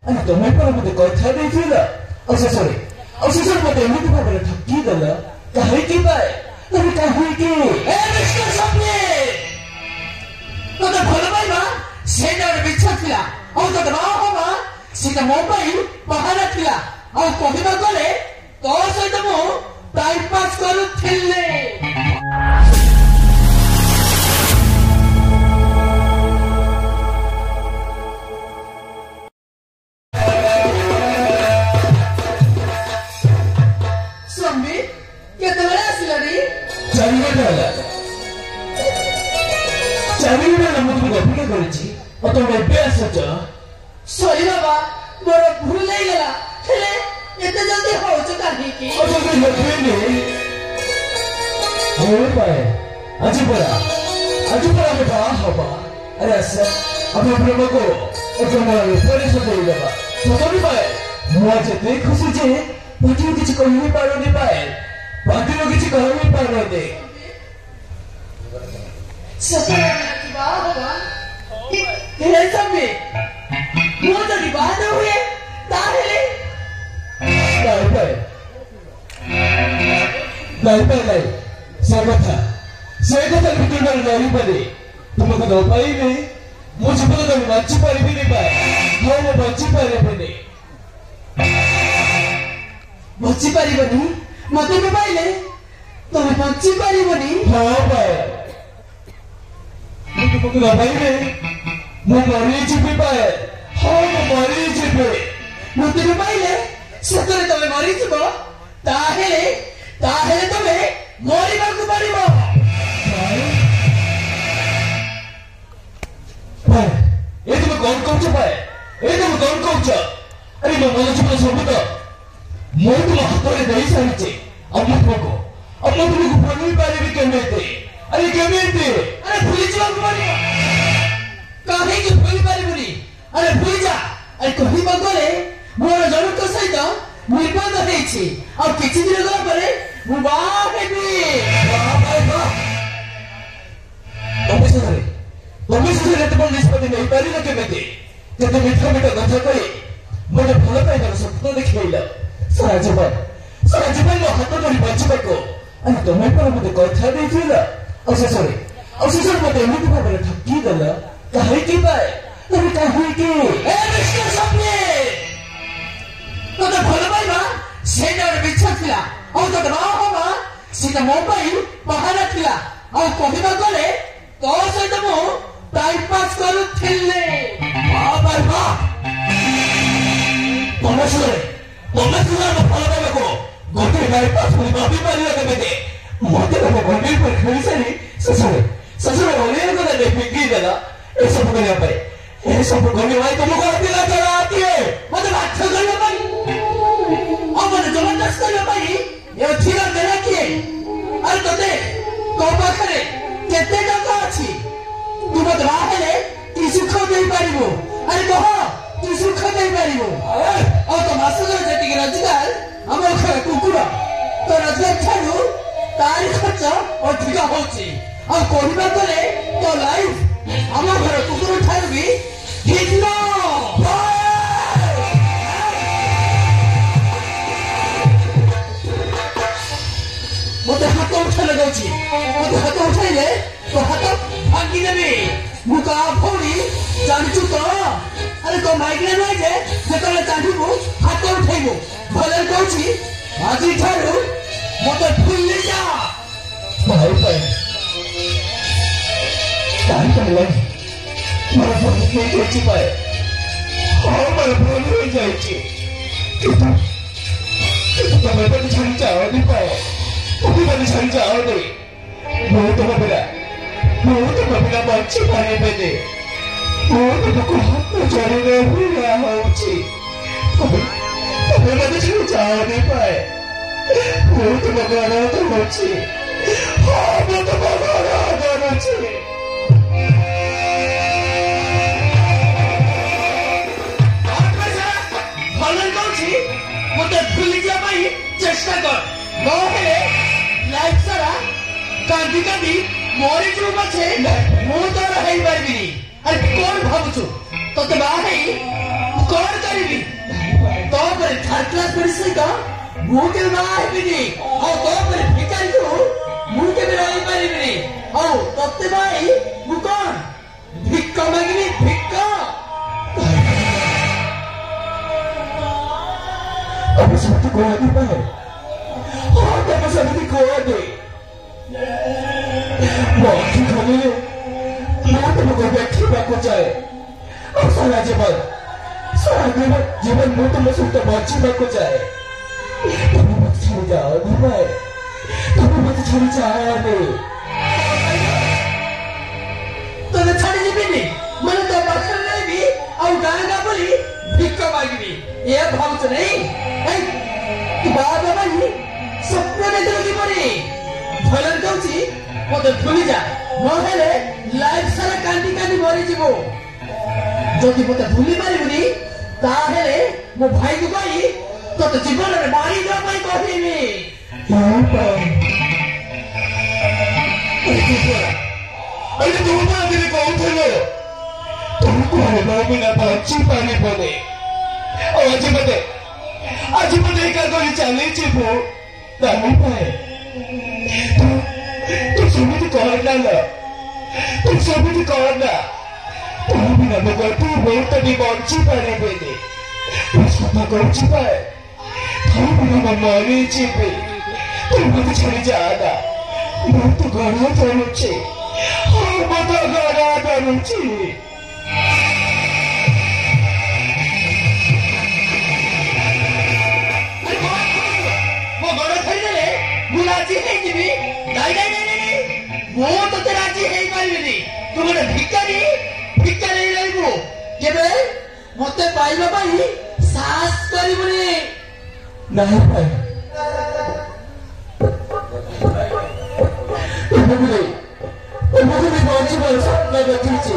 अरे तुम्हें पर मुझे कथा नहीं थी ना अच्छा सॉरी अच्छा सर मुझे एमती भाव में ठगी देला कहे की पाए अरे कहे की ए मिस्टर सपने तो भल पाइबा सेटा बिच्छा थिला और तो बाहा होबा सेटा मोबाइल बाहर थिला और कहिबा गले तो सहित मु टाइम पास करूथिले सॉरी बाबा मोर भूल नहीं गला हेले एते जल्दी हो चुका है कि जल्दी लगेने हो पाए आज परा बेटा हवा अरे ऐसा अभी प्रेम को एकदम पुलिस को दे देबा तो भी पाए मुझे देख खुशी जे पार्टी किछ कहि नहीं पारो नहीं पाए पार्टी लोग किछ कहि नहीं पारो दे ससुर की बात होगा हे सब में वो तो बात हुए ताहले नहीं से कथा बिल्कुल नहीं पड़े तुमको दो पाई नहीं मुझे पता नहीं बच्ची पारी भी नहीं पाए हाँ मैं बच्ची पारी भी नहीं बच्ची पारी बनी मते में पाइले तुम्हें बच्ची पारी बनी हाँ पाए तुमको दो पाई नहीं मैं मरी चुपी पाए हाँ मैं मरी चुपी मते में पाइले सतरे तुम्हें मरी चुपो ताहले तुम्हें मरी बाकु पड़िबो ये तुम कौन कौन पाए ये तुम कौन कौन अरे मैं मन चुप सब तो मैं तुम हाथ में दे सारी अब तुमको भूल पारे भी केमेते अरे केमेते अरे भूल जाओ तुम्हारी काहे कि भूल पारिबुनी अरे भूल जा अरे कहि बगले मोर जरूर तो सहित निर्बंध हेछि और किछि दिन गला परे मु बाहा हेबी भाई वाह तुम्हें से रेत पर निष्पत्ति नहीं पारी ना केमेते जते मिठा कथा कहि मोर भल पाइबार स्वप्न देखैला सारा जीवन मो हाथ धरी बचबाको अरे तुम्हें पर मुझे कथा नहीं थी ना अच्छा सॉरी मुझे एमती भाव में ठगी देला कहे की पाए अरे कहे की ए मिस्टर सपने तो भल पाइबा सेटा बिच्छा थिला और तो बाहा होबा सेटा मोबाइल बाहर थिला और कहिबा गले तो सहित मु टाइम पास करूथिले भाई वाह तुम्हें सुना भल पाइबा को गोटे टाइम पास को भाभी पारिला केमेते मते तो गोटे पर खेली सारी ससुर बोले को दे पिंगी देला ए सब करने पे ए सब करने वाली तुमको दिला चला आती है मते बात करने पाई अब मने जबरदस्त करने पाई ये ठीक देना किए अरे तते तो पाखरे केते टका अछि तू मत बाहेले कि सुख देई पारिबो अरे कह तू सुख देई पारिबो और तो मासगर जेति रोजगार हमर घर कुकुरा तो रोजगार छाडू तारी खर्च अधिक होची और कोहिबा गले तो लाइफ हमर घर कुकुर ठार भी ठीक न मते हाथ उठा लगाउची मते हाथ उठाइले तो हाथ भांगी देबी मुका फोड़ी जानचू तो अरे तो माइग्रेन होय जे जेतले चांढिबो हाथ उठाइबो भले कहूची आजी ठारू मते भूली जा भाई टाइम पर लग मेरा फोन नहीं होची पाए और मेरा फोन हो जाइए तो मैं तो छन जाओ नहीं पाए तो भी मैं छन जाओ नहीं मैं तो मेरा बच्चे पाए मैंने मैं तो हाथ में चढ़े गए हुआ होची तो मैं तो छन जाओ नहीं पाए मैं तो बगाना तो होची हाँ मैं तो बगाना तो होची मते भूली जा भाई चेष्टा कर नहे लाइफ सारा कांदी कांदी मोरी जो बचे मु तो रही पारबिनी अरे कौन भाबुछु तते बाहे कौन करी तो पर थर्ड क्लास मेडिसिन का मुंह के बाहर हेबिनी और तो पर भिखारी को मुंह के बाहर हेबिनी और तत्ते भाई मुंह कौन भिक्का मांगनी भिक्का अब सब को आदि पाए और तब सब को आदि बहुत खाने मैं तो मुझे बैठी बात जाए और सारा जीवन मुंह तो मुझे तो बहुत बात जाए तुम मत छड़ जाओ भाई तुम मत छड़ जाओ तो न छड़ी जीबिनी मन तो बाखर नहीं भी और गाना बोली भिक्का मांगनी ये भाव तो नहीं तू बाबा भाई स्वप्न में तो की पड़ी भलन कहूची मते भूली जा नहेले लाइफ सारा कांदी कांदी मरी जीवो যদি মতে ভুলি মারিবনি তাহলে মো ভাই কো কই তত জীবନରେ মারি দেবা পাই কহিবি अरे तुम आदमी कौन थे लो तुमको हमारे ना बच्ची पानी पड़े और आज बते का कोई चले चिपो नहीं पाए तुम सभी तो करना लो तुम सभी तो करना तुम बिना मगर तू बहुत नहीं बच्ची पानी पड़े उसको तो कौची पाए तुम बिना मरी चिपे तुम तो चले जाना मैं तो गड़ा करूँगी मैं तो गड़ा करूँगी वो गड़ा खाई दे मुलाजी है जीवी नहीं वो तो तेरा जी है पाई नहीं तू गड़ा भिक्का नहीं लाइबो केबे मते पाइबा पाई साहस करिबनी नहीं पाए मुझे भी बहुत सी बार सपना देखी थी